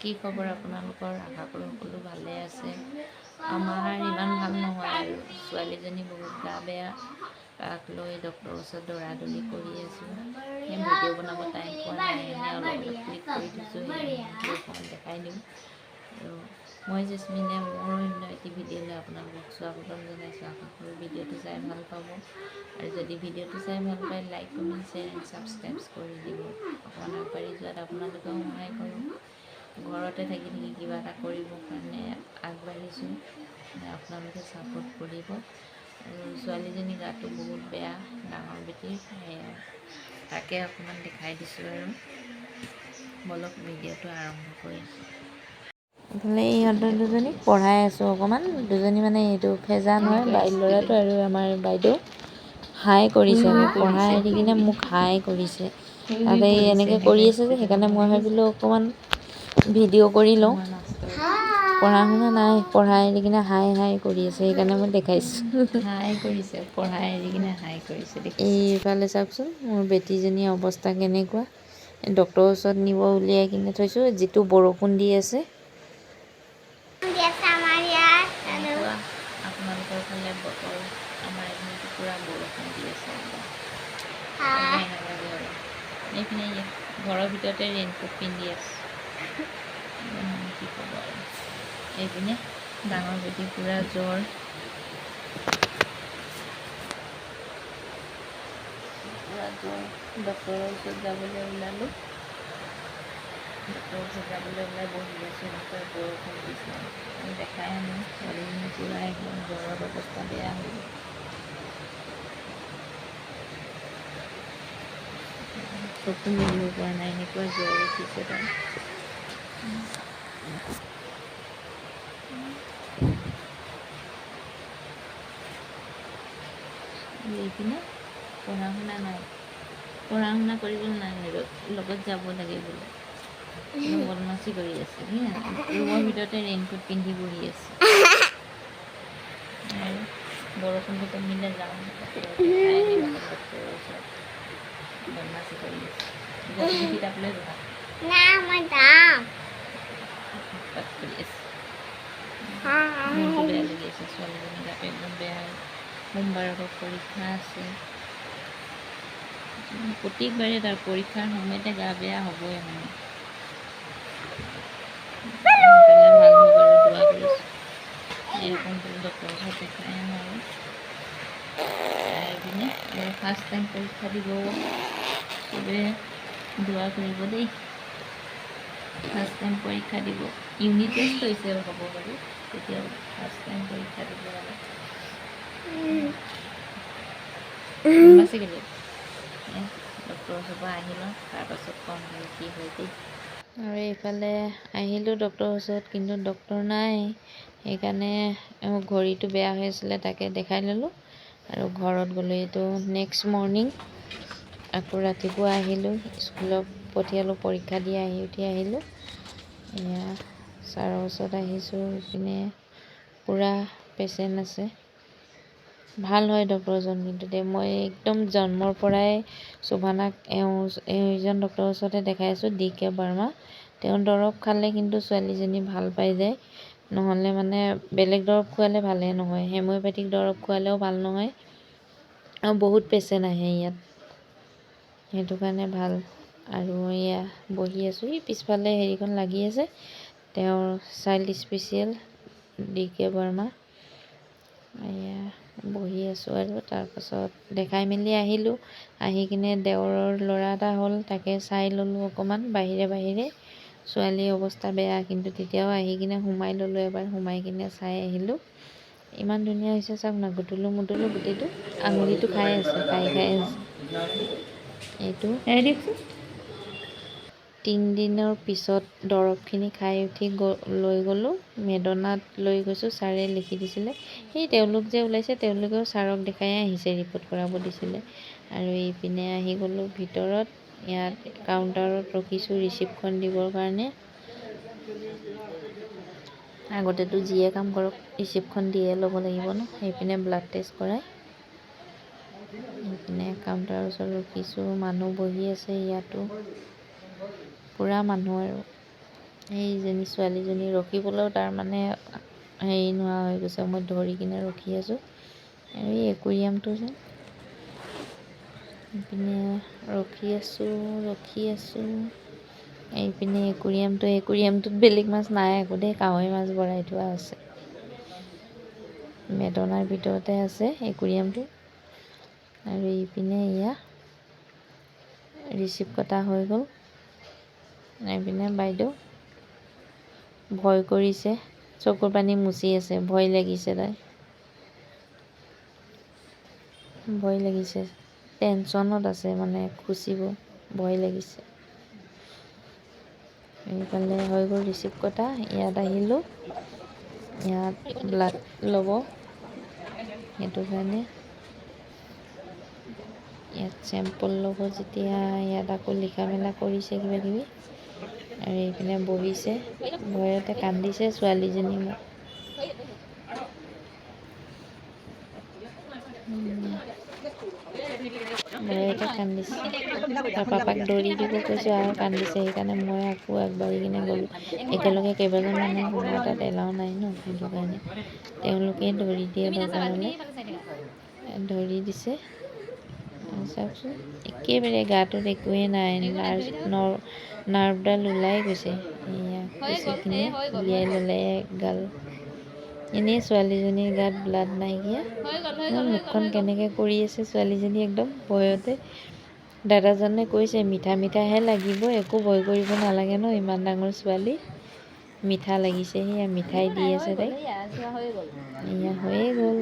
কি খবৰ আপোনালোকৰ? আশা কৰোঁ সকলো ভালে আছে। আমাৰ ইমান ভাল নহয় আৰু ছোৱালীজনী বহুত গা বেয়া। তাক লৈ ডক্টৰৰ ওচৰত দৌৰা-দৌৰি কৰি আছোঁ। সেই ভিডিঅ' বনাব টাইম পোৱা নাই, এনেই অলপ অলপ ক্লিক কৰি দিছোঁ, অকণমান দেখাই দিওঁ। আৰু মই জেচমিনে মোৰ অন্য এটি ভিডিঅ'লৈ আপোনালোকক স্বাগতম জনাইছোঁ। আশা কৰোঁ ভিডিঅ'টো চাই ভাল পাব। আৰু যদি ভিডিঅ'টো চাই ভাল পায়, like, comment, share and subscribe কৰি দিব। অকণমান আগবাঢ়ি যোৱাত আপোনালোকেও সহায় কৰক। ঘৰতে থাকি থাকি কিবা এটা কৰিবৰ কাৰণে আগবাঢ়িছোঁ, আপোনালোকে ছাপোৰ্ট কৰিব। আৰু ছোৱালীজনী গাটো বহুত বেয়া, ডাঙৰ বেটীৰ, তাকে অকণমান দেখাই দিছোঁ। আৰু বলক ভিডিঅ'টো আৰম্ভ কৰিম। ইফালে ইহঁতৰ দুজনীক পঢ়াই আছোঁ অকণমান। দুজনী মানে এইটো ফেজান হয়, ল'ৰাটো আৰু আমাৰ বাইদেউ হাই কৰিছে, মোক পঢ়াই আহি কিনে মোক হাই কৰিছে। তাতে এনেকৈ কৰি আছে যে, সেইকাৰণে মই ভাবিলোঁ অকণমান ভিডিঅ' কৰি লওঁ। পঢ়া শুনা নাই, পঢ়াই এৰি কিনে হাই হাই কৰি আছে, সেইকাৰণে মই দেখাইছোঁ। হাই কৰিছে, পঢ়াই এৰি কিনে হাই কৰিছে। এইফালে চাওকচোন মোৰ বেটীজনীৰ অৱস্থা কেনেকুৱা। ডক্টৰৰ ওচৰত নিব উলিয়াই কিনে থৈছোঁ, যিটো বৰষুণ দি আছে। আপোনালোকৰ ফালে বতৰ, আমাৰ এইখিনিতো পূৰা বৰষুণ দি আছে। এইপিনে ঘৰৰ ভিতৰতে ৰেইনকোট পিন্ধি আছে। কি ক'ব আৰু। এইপিনে ডাঙৰ বেটী পূৰা জ্বৰ। ডক্টৰৰ ওচৰত যাবলৈ ওলালোঁ। ডক্টৰৰ ওচৰত যাবলৈ ওলাই বহি আছোঁ। বৰষুণ দিছে, আমি দেখাই আনো। ছোৱালীজনী পূৰা একদম জ্বৰত অৱস্থা বেয়া হ'ল। চকু মেলিব পৰা নাই, এনেকুৱা জ্বৰ উঠিছে তাৰ। এইপিনে পঢ়া শুনা নাই, পঢ়া শুনা কৰিবলৈ নাই, লগত যাব লাগে বোলে। বদমাচি কৰি আছে, ৰুমৰ ভিতৰতে ৰেইনকোট পিন্ধি বহি আছে। আৰু বৰষুণটো কমিলে যাওঁ ডক্টৰৰ ওচৰত। বদমাচি কৰি আছে। তুমি কিতাপ লৈ যোৱা। উৎপাত কৰি আছে। মনটো বেয়া লাগি আছে, ছোৱালীজনী গাটো একদম বেয়া। সোমবাৰৰ পৰা পৰীক্ষা আছে। প্ৰত্যেকবাৰে তাৰ পৰীক্ষাৰ সময়তে গা বেয়া হ'বই মানে। সোনকালে ভাল হওক আৰু দোৱা কৰিছোঁ। সোনকালে ডক্টৰৰ ওচৰত দেখাই আনো আৰু। এইপিনে ফাৰ্ষ্ট টাইম পৰীক্ষা দিব, চবে দোৱা কৰিব দেই। ফাৰ্ষ্ট টাইম পৰীক্ষা দিব, ইউনিট টেষ্ট হৈছে হ'ব বাৰু, তেতিয়াও ফাৰ্ষ্ট টাইম পৰীক্ষা দিব আৰু। ডক্টৰৰ ওচৰৰ পৰা আহি লওঁ, তাৰপাছত ক'ম আৰু কি হয় দেই। আৰু এইফালে আহিলোঁ ডক্টৰৰ ওচৰত, কিন্তু ডক্টৰ নাই। সেইকাৰণে ঘড়ীটো বেয়া হৈ আছিলে, তাকে দেখাই ল'লোঁ। আৰু ঘৰত গ'লোঁ। এইটো নেক্সট মৰ্ণিং, আকৌ ৰাতিপুৱা আহিলোঁ, স্কুলত পঠিয়ালোঁ, পৰীক্ষা দি আহি উঠি আহিলোঁ। এয়া ছাৰৰ ওচৰত আহিছোঁ। ইপিনে পূৰা পেচেণ্ট আছে। ভাল হয় ডক্টৰজন, কিন্তু মই একদম জন্মৰ পৰাই শোভানাক এইজন ডক্টৰৰ ওচৰতে দেখাই আছোঁ, DK বাৰ্মা। তেওঁ দৰৱ খালে কিন্তু ছোৱালীজনী ভাল পাই যায়, নহ'লে মানে বেলেগ দৰৱ খোৱালে ভালেই নহয়। হেমিঅ'পেথিক দৰৱ খোৱালেও ভাল নহয়। আৰু বহুত পেচেণ্ট আহে ইয়াত, সেইটো কাৰণে ভাল। আৰু এয়া বহি আছোঁ, পিছফালে হেৰিখন লাগি আছে, তেওঁৰ চাইল্ড স্পেচিয়েল DK বাৰ্মা। এয়া বহি আছোঁ আৰু তাৰপাছত দেখাই মেলি আহিলোঁ। আহি কিনে দেওৰৰ ল'ৰা এটা হ'ল, তাকে চাই ল'লোঁ অকণমান বাহিৰে বাহিৰে। ছোৱালীৰ অৱস্থা বেয়া, কিন্তু তেতিয়াও আহি কিনে সোমাই ল'লোঁ এবাৰ, সোমাই কিনে চাই আহিলোঁ। ইমান ধুনীয়া হৈছে চাওক না, গুটুলু মুটুলু গোটেইটো। আঙুলিটো খাই আছে, খাই আছে। এইটো 3 দিনৰ পিছত দৰৱখিনি খাই উঠি লৈ গ'লোঁ, মেডনাত লৈ গৈছোঁ। ছাৰে লিখি দিছিলে, সেই তেওঁলোক যে ওলাইছে, তেওঁলোকেও ছাৰক দেখাই আহিছে, ৰিপৰ্ট কৰাব দিছিলে। আৰু এইপিনে আহি গ'লোঁ ভিতৰত, ইয়াত কাউণ্টাৰত ৰখিছোঁ ৰিচিপ্টখন দিবৰ কাৰণে। আগতেতো যিয়ে কাম কৰক ৰিচিপ্টখন দিয়ে ল'ব লাগিব ন। সেইপিনে ব্লাড টেষ্ট কৰাই, সেইপিনে কাউণ্টাৰৰ ওচৰত ৰখিছোঁ। মানুহ বহি আছে, ইয়াতো পূৰা মানুহ আৰু সেইজনী ছোৱালীজনী ৰখিবলৈও তাৰ মানে হেৰি নোহোৱা হৈ গৈছে। মই ধৰি কিনে ৰখি আছোঁ। আৰু এই একুৰিয়ামটো যে এইপিনে ৰখি আছোঁ। এইপিনে একুৰিয়ামটোত বেলেগ মাছ নাই একো দেই, কাৱৈ মাছ ভৰাই থোৱা আছে। মেডনাৰ ভিতৰতে আছে একুৰিয়ামটো। আৰু এইপিনে এয়া ৰিচিপ্ট কটা হৈ গ'ল। এইপিনে বাইদেউ ভয় কৰিছে, চকুৰ পানী মুচি আছে, ভয় লাগিছে তাই, ভয় লাগিছে, টেনশ্যনত আছে মানে, খুচিব ভয় লাগিছে। এইফালে হৈ গ'ল ৰিচিপ্ট কটা। ইয়াত আহিলোঁ, ইয়াত ব্লাড ল'ব, সেইটো কাৰণে ইয়াত চেম্পল ল'ব যেতিয়া, ইয়াত আকৌ লিখা মেলা কৰিছে কিবাকিবি। আৰু এইপিনে বহিছে, ভয়তে কান্দিছে ছোৱালীজনী মোক। ভয়তে কান্দিছে। তাৰ পাপাক দৌৰি দিব কৈছোঁ আৰু কান্দিছে। সেইকাৰণে মই আকৌ আগবাঢ়ি কিনে গ'লোঁ। একেলগে কেইবাজন মানুহ সোমোৱা তাত এলাও নাই ন, সেইটো কাৰণে তেওঁলোকেই ধৰি দিয়ে, দৰকাৰ হ'লে ধৰি দিছে। চাওকচোন, একেবাৰে গাটোত একোৱেই নাই, নাৰ্ভডাল ওলাই গৈছে। এয়া কুচিখিনি উলিয়াই ল'লে এগাল। এনেই ছোৱালীজনীৰ গাত ব্লাড নাইকিয়া। মোৰ মুখখন কেনেকৈ কৰি আছে ছোৱালীজনী, একদম ভয়তে। দাদাজনে কৈছে মিঠা মিঠাহে লাগিব, একো ভয় কৰিব নালাগে ন, ইমান ডাঙৰ ছোৱালী। মিঠা লাগিছে, সেয়া মিঠাই দি আছে তাইক। এয়া হৈয়ে গ'ল,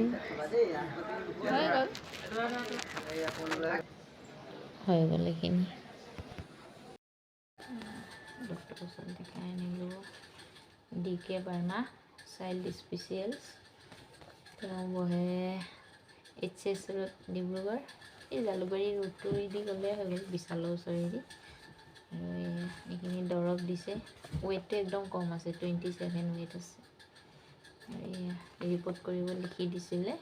হৈ গ'ল এইখিনি। ডক্টৰৰ ওচৰত দেখাই আনিলোঁ। DK Barma, child specialist. তেওঁ বহে HS ৰোড, ডিব্ৰুগড়। এই জালুকবাৰী ৰোডটো দি গ'লে হৈ গ'ল, বিশালৰ ওচৰেদি। আৰু এইখিনি দৰৱ দিছে। ৱেইটটো একদম কম আছে, 27 ৱেইট আছে। আৰু ৰিপৰ্ট কৰিব লিখি দিছিলে।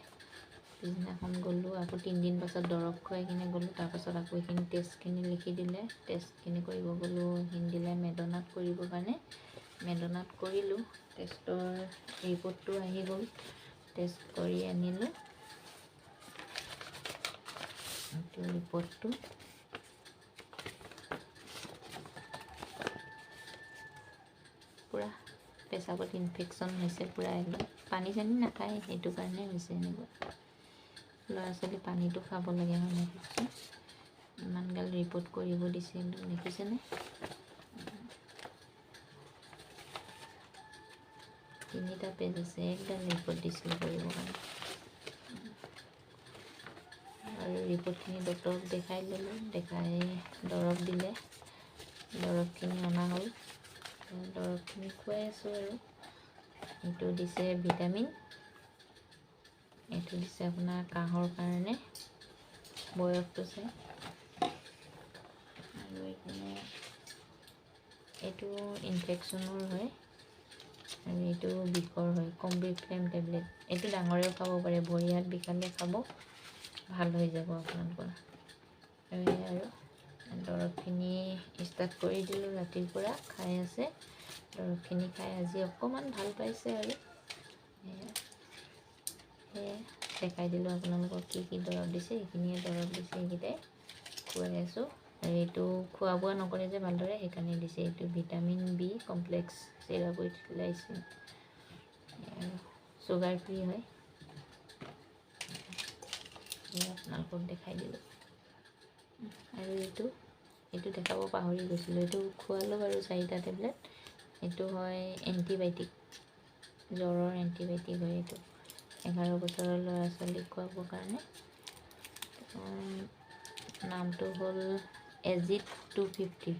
পিছদিনাখন গ'লোঁ, আকৌ 3 দিন পাছত দৰৱ খুৱাই কিনে গ'লোঁ। তাৰপাছত আকৌ এইখিনি টেষ্টখিনি লিখি দিলে। টেষ্টখিনি কৰিব গ'লোঁ, এইখিনি দিলে মেডনাত কৰিবৰ কাৰণে। মেডনাত কৰিলোঁ, টেষ্টৰ ৰিপৰ্টটো আহি গ'ল। টেষ্ট কৰি আনিলোঁ, এইটো ৰিপৰ্টটো। পূৰা পেচাবত ইনফেকশ্যন হৈছে, পূৰা একদম পানী চানী নাখায়, সেইটো কাৰণে হৈছে এনেকুৱা। ল'ৰা ছোৱালী পানীটো খাব লাগে হয় নাই কওকচোন। ইমান গাল ৰিপৰ্ট কৰিব দিছে, একদম দেখিছেনে। 3টা পেজ আছে, একদম ৰিপৰ্ট দিছিলে কৰিবৰ কাৰণে। আৰু ৰিপৰ্টখিনি ডক্টৰক দেখাই ল'লোঁ, দেখাই দৰৱ দিলে। দৰৱখিনি অনা হ'ল, দৰৱখিনি খুৱাই আছোঁ। আৰু এইটো দিছে ভিটামিন, এইটো দিছে আপোনাৰ কাহৰ কাৰণে, বয়সটো চাই। আৰু এইপিনে এইটো ইনফেকশ্যনৰ হয়, আৰু এইটো বিষৰ হয়, কম্বিফ্লেম টেবলেট। এইটো ডাঙৰেও খাব পাৰে, ভৰি হাত বিষালে খাব, ভাল হৈ যাব আপোনালোকৰ। আৰু দৰৱখিনি ষ্টাৰ্ট কৰি দিলোঁ, ৰাতিৰ পৰা খাই আছে। দৰৱখিনি খাই আজি অকণমান ভাল পাইছে। আৰু সেয়ে দেখাই দিলোঁ আপোনালোকক কি কি দৰৱ দিছে। এইখিনিয়ে দৰৱ দিছে, এইকেইটাই খুৱাই আছোঁ। আৰু এইটো খোৱা বোৱা নকৰে যে ভালদৰে, সেইকাৰণে দিছে। এইটো vitamin B complex syrup with lysine, sugar free হয়। আপোনালোকক দেখাই দিলোঁ। আৰু এইটো দেখাব পাহৰি গৈছিলোঁ। এইটো খোৱালোঁ বাৰু 4টা টেবলেট। এইটো হয় এণ্টিবায়'টিক, জ্বৰৰ এণ্টিবায়'টিক হয় এইটো। 11 বছৰৰ ল'ৰা ছোৱালীক খুৱাবৰ কাৰণে। নামটো হ'ল এজিট 250।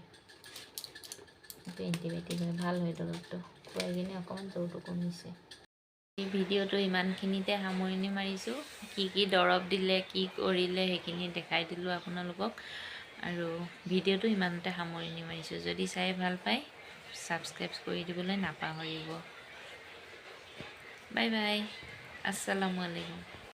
এইটো এণ্টিবায়'টিক হয়, ভাল হয় দৰৱটো। খুৱাই কিনে অকণমান জ্বৰটো কমিছে। এই ভিডিঅ'টো ইমানখিনিতে সামৰণি মাৰিছোঁ। কি কি দৰৱ দিলে, কি কৰিলে, সেইখিনি দেখাই দিলোঁ আপোনালোকক। আৰু ভিডিঅ'টো ইমানতে সামৰণি মাৰিছোঁ। যদি চাই ভাল পায়, ছাবস্ক্ৰাইব কৰি দিবলৈ নাপাহৰিব। বাই বাই, আসসালামু আলাইকুম।